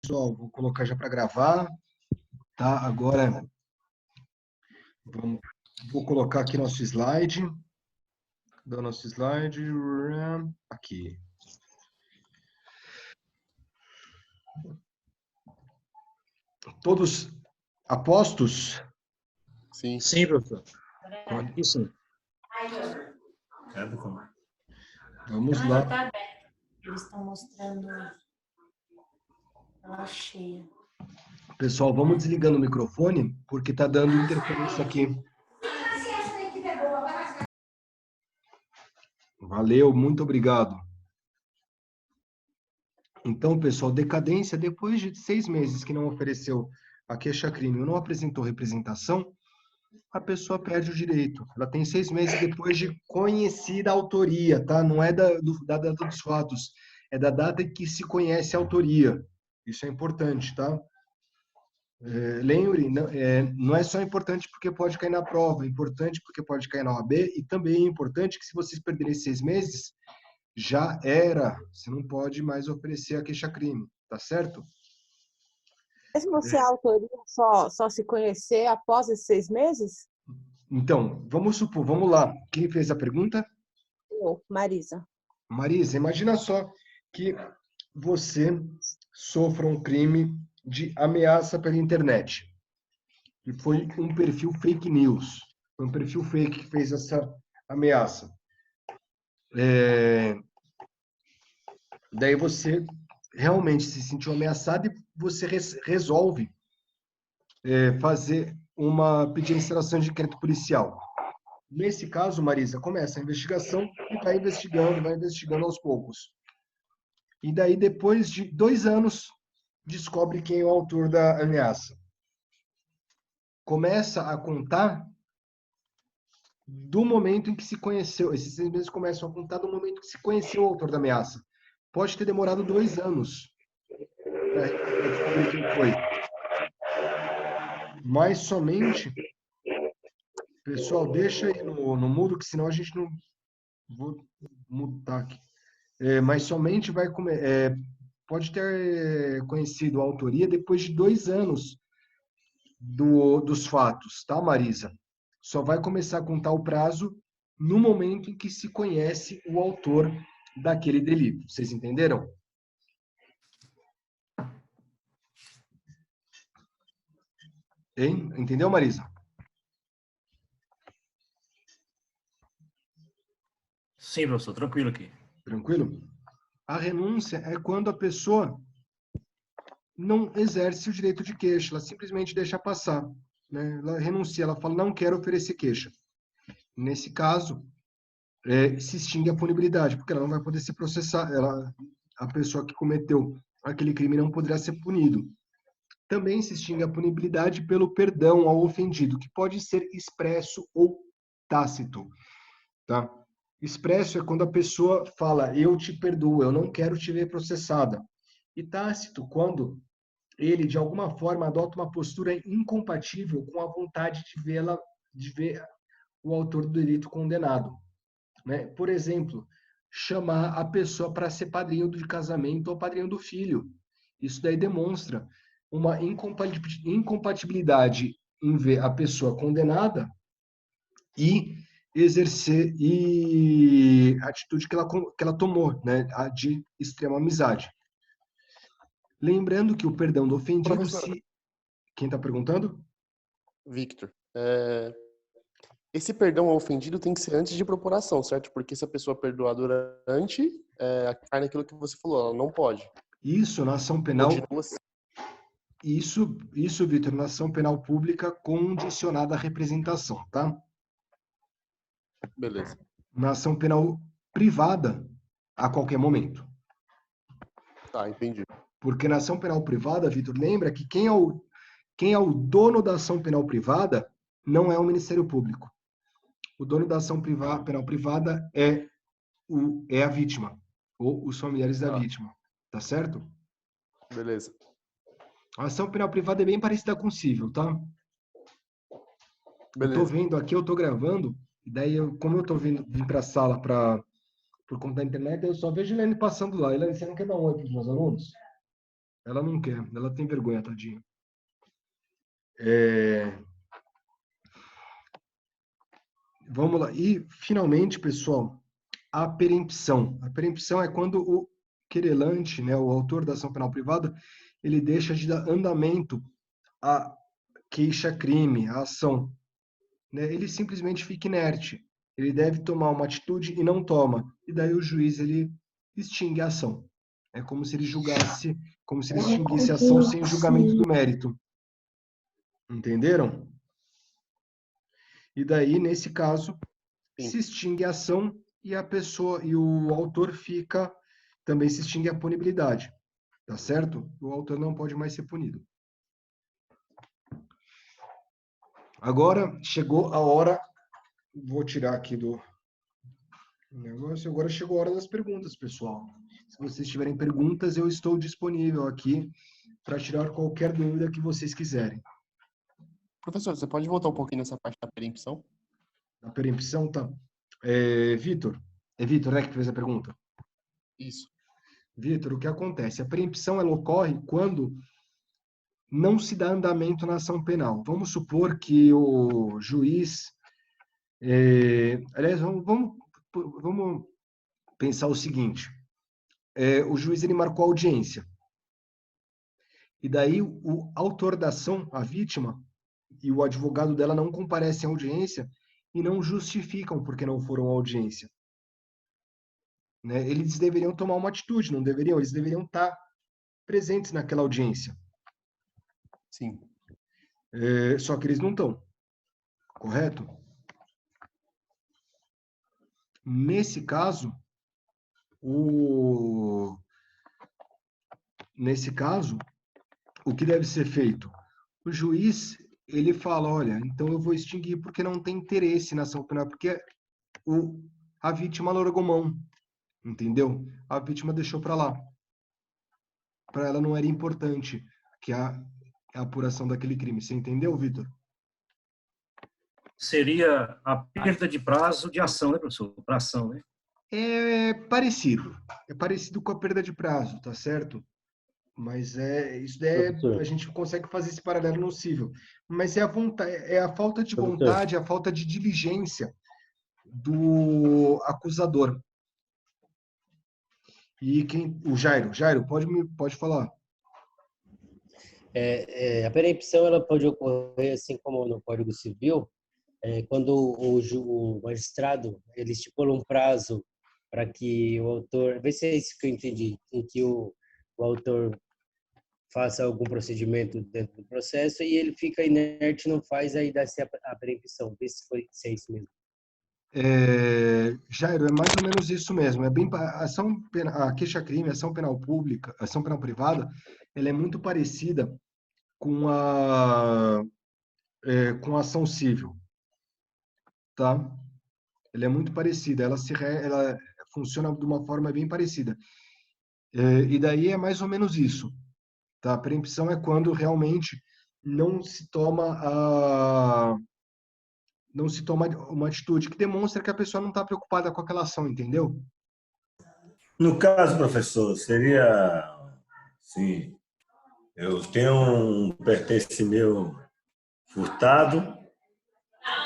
Pessoal, vou colocar já para gravar, tá? Agora vou colocar aqui nosso slide. Do nosso slide aqui. Todos apostos? Sim. Sim, professor. Pode. E sim. Vamos Já lá. está aberto. Eles estão mostrando ela cheia. Pessoal, vamos desligando o microfone, porque está dando interferência aqui. Valeu, muito obrigado. Então, pessoal, decadência, depois de 6 meses que não ofereceu a queixa-crime ou não apresentou representação, a pessoa perde o direito. Ela tem 6 meses depois de conhecida a autoria, tá? Não é da data dos fatos, é da data em que se conhece a autoria. Isso é importante, tá? Lembre, não é só importante porque pode cair na prova, é importante porque pode cair na OAB e também é importante que se vocês perderem 6 meses, já era. Você não pode mais oferecer a queixa-crime, tá certo? Mesmo se a autoria só se conhecer após esses 6 meses? Então, vamos supor, vamos lá. Quem fez a pergunta? Eu, Marisa. Marisa, imagina só que você sofra um crime de ameaça pela internet. E foi um perfil fake news. Foi um perfil fake que fez essa ameaça. Daí você realmente se sentiu ameaçado e você resolve pedir a instalação de inquérito policial. Nesse caso, Marisa, começa a investigação e vai investigando aos poucos. E daí, depois de 2 anos, descobre quem é o autor da ameaça. Começa a contar do momento em que se conheceu. Esses 6 meses começam a contar do momento que se conheceu o autor da ameaça. Pode ter demorado 2 anos para descobrir quem foi. Mas somente... Pessoal, deixa aí no mudo, que senão a gente não... Vou mutar aqui. Mas somente pode ter conhecido a autoria depois de 2 anos dos fatos, tá, Marisa? Só vai começar a contar o prazo no momento em que se conhece o autor daquele delito. Vocês entenderam? Hein? Entendeu, Marisa? Sim, professor. Tranquilo aqui. Tranquilo? A renúncia é quando a pessoa não exerce o direito de queixa, ela simplesmente deixa passar, né? Ela renuncia, ela fala, não quero oferecer queixa. Nesse caso, se extingue a punibilidade, porque ela não vai poder ser processada, a pessoa que cometeu aquele crime não poderá ser punido. Também se extingue a punibilidade pelo perdão ao ofendido, que pode ser expresso ou tácito, tá? Expresso é quando a pessoa fala, eu te perdoo, eu não quero te ver processada. E tácito, quando ele, de alguma forma, adota uma postura incompatível com a vontade de ver o autor do delito condenado, né? Por exemplo, chamar a pessoa para ser padrinho de casamento ou padrinho do filho. Isso daí demonstra uma incompatibilidade em ver a pessoa condenada e exercer a atitude que ela tomou, né, a de extrema amizade. Lembrando que o perdão do ofendido, Professor. Quem está perguntando? Victor, esse perdão ao ofendido tem que ser antes de propor a ação, certo? Porque se a pessoa perdoar durante, cai naquilo que você falou, ela não pode. Isso, na ação penal. Continua assim. Isso, Vitor, na ação penal pública condicionada à representação, tá? Beleza. Na ação penal privada, a qualquer momento. Tá, entendi. Porque na ação penal privada, Vitor, lembra que quem é o dono da ação penal privada não é o Ministério Público. O dono da ação penal privada é a vítima, ou os familiares da vítima. Tá certo? Beleza. A ação penal privada é bem parecida com o civil, tá? Beleza. Eu tô vendo aqui, eu tô gravando, e daí, como eu tô vim para a sala por conta da internet, eu só vejo a Helene passando lá. Helene, você não quer dar um oi para os meus alunos? Ela não quer, ela tem vergonha, tadinha. É, vamos lá. E, finalmente, pessoal, a perempção. A perempção é quando o querelante, né, o autor da ação penal privada, ele deixa de dar andamento à queixa-crime, à ação. Né? Ele simplesmente fica inerte. Ele deve tomar uma atitude e não toma. E daí o juiz ele extingue a ação. É como se ele julgasse, como se ele extinguisse a ação sem julgamento do mérito. Entenderam? E daí, nesse caso, se extingue a ação e a pessoa e o autor fica, também se extingue a punibilidade. Tá certo? O autor não pode mais ser punido. Agora chegou a hora, vou tirar aqui do negócio, agora chegou a hora das perguntas, pessoal. Se vocês tiverem perguntas, eu estou disponível aqui para tirar qualquer dúvida que vocês quiserem. Professor, você pode voltar um pouquinho nessa parte da perempção? A perempção, tá? Vitor, é Vitor, né, que fez a pergunta? Isso. Vitor, o que acontece? A perempção ela ocorre quando não se dá andamento na ação penal. Vamos supor que o juiz... aliás, vamos pensar o seguinte. O juiz ele marcou a audiência. E daí o autor da ação, a vítima, e o advogado dela não comparecem à audiência e não justificam porque não foram à audiência. Né? Eles deveriam tomar uma atitude, não deveriam? Eles deveriam estar presentes naquela audiência. Sim. Só que eles não estão. Correto? Nesse caso, o que deve ser feito? O juiz, ele fala, olha, então eu vou extinguir porque não tem interesse na ação penal, porque a vítima largou mão, entendeu? A vítima deixou para lá. Para ela não era importante que a apuração daquele crime. Você entendeu, Vitor? Seria a perda de prazo de ação, né, professor? Para ação, né? É parecido. É parecido com a perda de prazo, tá certo? Mas a gente consegue fazer esse paralelo no cível. Mas é a falta de vontade, a falta de diligência do acusador. E o Jairo, pode falar. A perempção ela pode ocorrer, assim como no Código Civil, quando o magistrado ele estipula um prazo para que o autor, vê se é isso que eu entendi, em que o autor faça algum procedimento dentro do processo e ele fica inerte, não faz, aí dá-se a perempção. Vê se é isso mesmo. Jairo, é mais ou menos isso mesmo. A queixa-crime, ação penal pública, ação penal privada, ela é muito parecida com a ação civil, tá? Ela é muito parecida, ela funciona de uma forma bem parecida. E daí é mais ou menos isso, tá? A perempção é quando realmente não se toma uma atitude que demonstra que a pessoa não está preocupada com aquela ação, entendeu? No caso, professor, seria, sim, eu tenho um pertence meu furtado,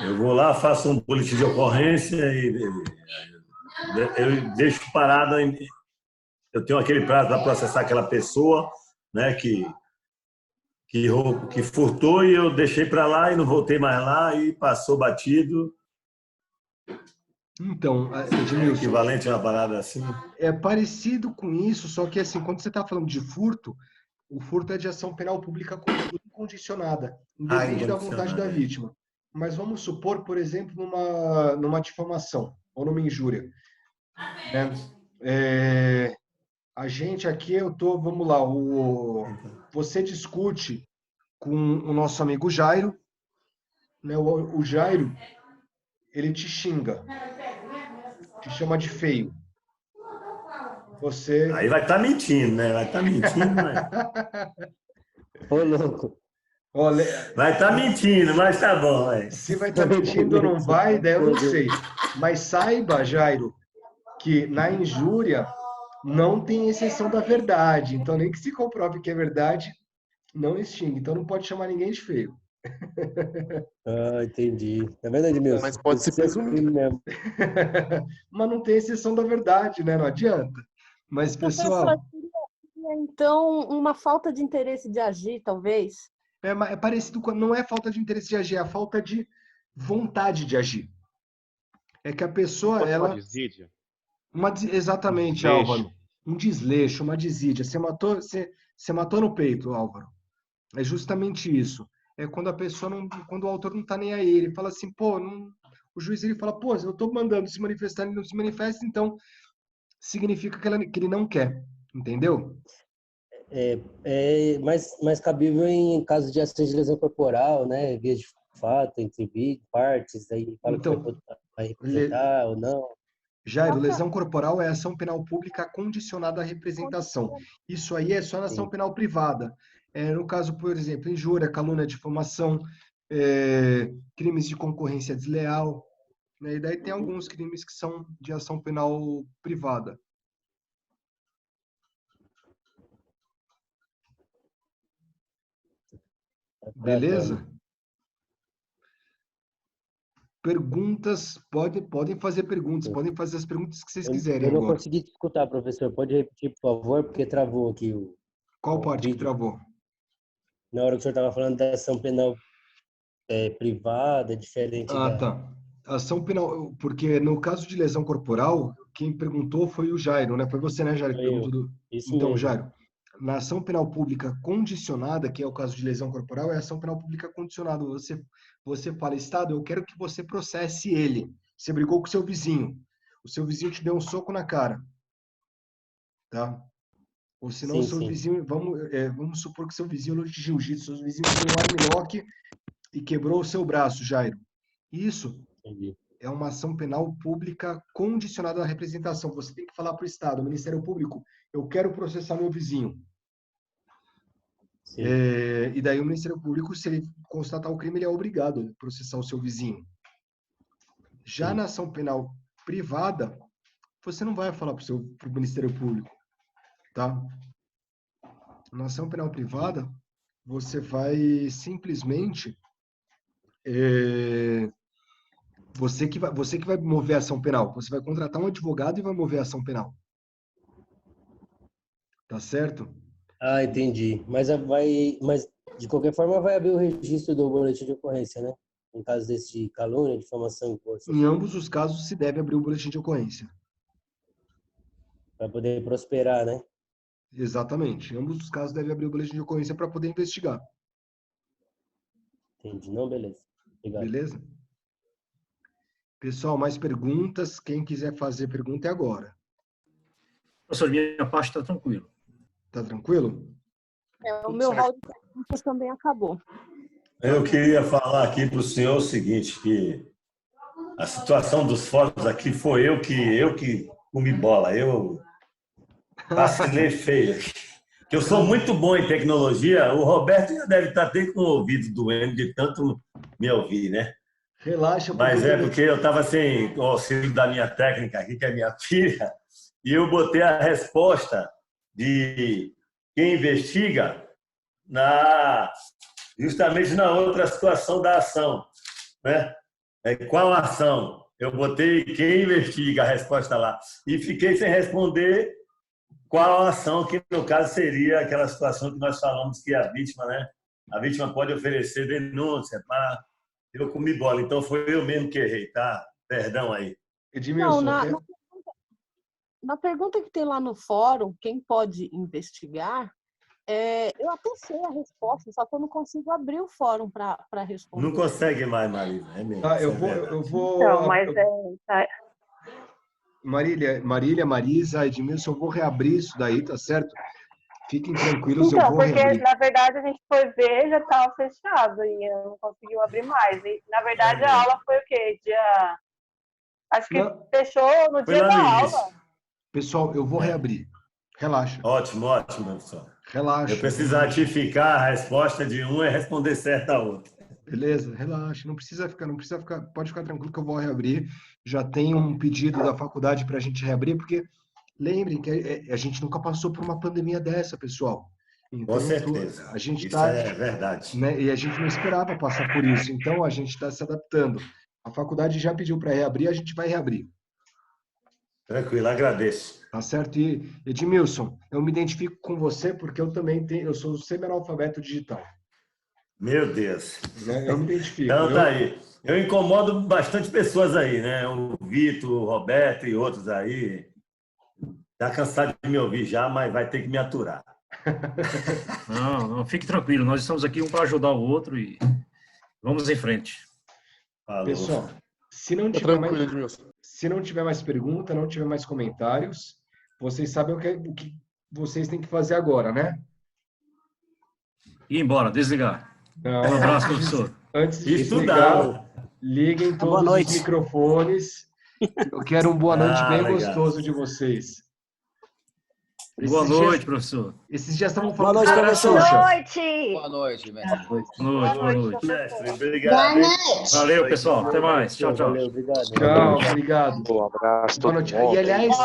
eu vou lá, faço um boletim de ocorrência e eu deixo parado, eu tenho aquele prazo para processar aquela pessoa, né, que furtou e eu deixei para lá e não voltei mais lá e passou batido. Então, Edmilson, equivalente a uma parada assim? É parecido com isso, só que assim, quando você está falando de furto, o furto é de ação penal pública incondicionada, independente da vontade da vítima. Mas vamos supor, por exemplo, numa difamação ou numa injúria. Né? A gente aqui, vamos lá, você discute com o nosso amigo Jairo, né? O Jairo, ele te xinga, te chama de feio. Você... Aí vai estar mentindo, né? Vai estar mentindo, né? Ô, louco. Olha, vai estar mentindo, mas tá bom. Se vai estar mentindo ou não vai, daí eu não sei. Mas saiba, Jairo, que na injúria não tem exceção da verdade. Então, nem que se comprove que é verdade, não extingue. Então, não pode chamar ninguém de feio. Ah, entendi. É verdade mesmo. Mas pode se presumir. Mesmo. Mas não tem exceção da verdade, né? Não adianta. Mas, Professor, pessoal, seria, então, uma falta de interesse de agir, talvez? é parecido com... Não é falta de interesse de agir, é a falta de vontade de agir. É que a pessoa, Pode ser uma ela... desídia? Exatamente, Desleixo. Álvaro. Um desleixo, uma desídia. Você matou no peito, Álvaro. É justamente isso. É quando a pessoa não, quando o autor não está nem aí, ele fala assim, pô, não, o juiz ele fala, pô, eu estou mandando se manifestar, ele não se manifesta, então significa que ele não quer, entendeu? É mais cabível em caso de acidente de lesão corporal, né? Vias de fato, entre partes, aí fala que Então, vai representar ou não. Jairo, lesão corporal é ação penal pública condicionada à representação. Isso aí é só na ação Sim. penal privada. No caso, por exemplo, injúria, calúnia, difamação, crimes de concorrência desleal, né? E daí tem alguns crimes que são de ação penal privada. Beleza? Perguntas, podem fazer perguntas, podem fazer as perguntas que vocês quiserem Eu não agora. consegui te escutar, professor. Pode repetir, por favor, porque travou aqui Qual o parte que vídeo. travou? Na hora que o senhor estava falando da ação penal privada, diferente Ah, da... tá. Ação penal, porque no caso de lesão corporal, quem perguntou foi o Jairo, né? Foi você, né, Jairo, que Foi eu. perguntou Isso Então, mesmo. Jairo, na ação penal pública condicionada, que é o caso de lesão corporal, é ação penal pública condicionada. Você fala, Estado, eu quero que você processe ele. Você brigou com o seu vizinho. O seu vizinho te deu um soco na cara. Tá? Ou senão o Sim, seu sim. vizinho, vamos supor que seu vizinho luta de jiu-jitsu, seu vizinho te deu um armlock e quebrou o seu braço, Jairo. Isso Entendi. é uma ação penal pública condicionada à representação. Você tem que falar para o Estado, Ministério Público, eu quero processar meu vizinho. Sim. E daí o Ministério Público, se ele constatar o crime, ele é obrigado a processar o seu vizinho. Já Sim. na ação penal privada, você não vai falar para o Ministério Público, tá? Na ação penal privada, você vai simplesmente você que vai mover a ação penal. Você vai contratar um advogado e vai mover a ação penal. Tá certo? Ah, entendi. Mas de qualquer forma vai abrir o registro do boletim de ocorrência, né? Em caso desse de calúnia, difamação, Em ambos os casos, se deve abrir o boletim de ocorrência. para poder prosperar, né? Exatamente. Em ambos os casos, deve abrir o boletim de ocorrência para poder investigar. Entendi. Não, beleza. Obrigado. Beleza? Pessoal, mais perguntas? Quem quiser fazer pergunta é agora. Professor, minha parte está tranquilo. Tá tranquilo? O meu round de perguntas também acabou. Eu queria falar aqui para o senhor o seguinte, que a situação dos fóruns aqui foi eu que comi bola, eu vacilei feio. Que eu sou muito bom em tecnologia, o Roberto já deve estar até com o ouvido doendo de tanto me ouvir, né? Relaxa. Mas é porque eu estava sem o auxílio da minha técnica aqui, que é minha filha, e eu botei a resposta de quem investiga justamente na outra situação da ação, né? Qual ação? Eu botei quem investiga a resposta lá e fiquei sem responder qual a ação, que no caso seria aquela situação que nós falamos que a vítima, né? A vítima pode oferecer denúncia, mas eu comi bola, então foi eu mesmo que errei, tá? Perdão aí. Edmilson, Não, na pergunta que tem lá no fórum, quem pode investigar, eu até sei a resposta, só que eu não consigo abrir o fórum para responder. Não consegue mais, Marisa, é mesmo. eu vou. Então, mas Marília, Marisa, Edmilson, eu vou reabrir isso daí, tá certo? Fiquem tranquilos, eu Então, vou porque reabrir. na verdade a gente foi ver, já estava fechado e eu não conseguiu abrir mais. E na verdade a aula foi o quê? Acho que fechou no dia da aula. Pessoal, eu vou reabrir. Relaxa. Ótimo, pessoal. Relaxa. Eu preciso ratificar a resposta de um e responder certo a outra. Beleza, relaxa. Não precisa ficar. Pode ficar tranquilo que eu vou reabrir. Já tem um pedido da faculdade para a gente reabrir, porque lembrem que a gente nunca passou por uma pandemia dessa, pessoal. Então, Com certeza. a gente Isso está, é verdade. né, e a gente não esperava passar por isso. Então, a gente está se adaptando. A faculdade já pediu para reabrir, a gente vai reabrir. Tranquilo, agradeço. Tá certo? E, Edmilson, eu me identifico com você porque eu também eu sou semi-analfabeto digital. Meu Deus. Né? Eu me identifico. Então, tá aí. Eu incomodo bastante pessoas aí, né? O Vitor, o Roberto e outros aí. Tá cansado de me ouvir já, mas vai ter que me aturar. Não, fique tranquilo. Nós estamos aqui um para ajudar o outro e vamos em frente. Falou. Pessoal, se não Tá tiver tranquilo, mais, Edmilson. se não tiver mais pergunta, não tiver mais comentários, vocês sabem o que vocês têm que fazer agora, né? Ir embora, desligar. Não, Um abraço, professor. Antes de Estudar. desligar, liguem Boa todos os noite. microfones. Eu quero uma boa noite bem legal. gostoso de vocês. Boa noite, professor. Esses dias estavam Boa falando noite, da professor. Boa Xuxa. noite! Boa noite, mestre. Boa noite, boa noite. Mestre, obrigado. hein? Valeu, pessoal. Até mais. Tchau, tchau. Valeu, obrigado. Tchau, obrigado. Um abraço, Boa todo noite. mundo. E, aliás,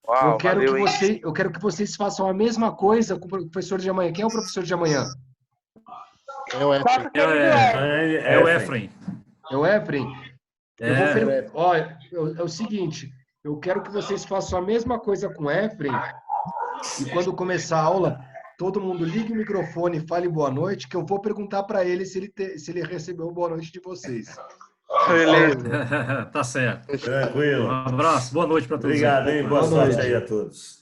Uau, eu quero valeu, que eu quero que vocês façam a mesma coisa com o professor de amanhã. Quem é o professor de amanhã? É o Efraim. Nossa, querido Efraim. É o Efraim. É o Efraim? É. Olha, é o seguinte, eu quero que vocês façam a mesma coisa com o Efraim e quando começar a aula, todo mundo ligue o microfone e fale boa noite, que eu vou perguntar para ele se ele recebeu boa noite de vocês. Beleza. Tá certo. Tranquilo. Um abraço. Boa noite para todos. Obrigado, hein? Boa Boa sorte noite. aí a todos.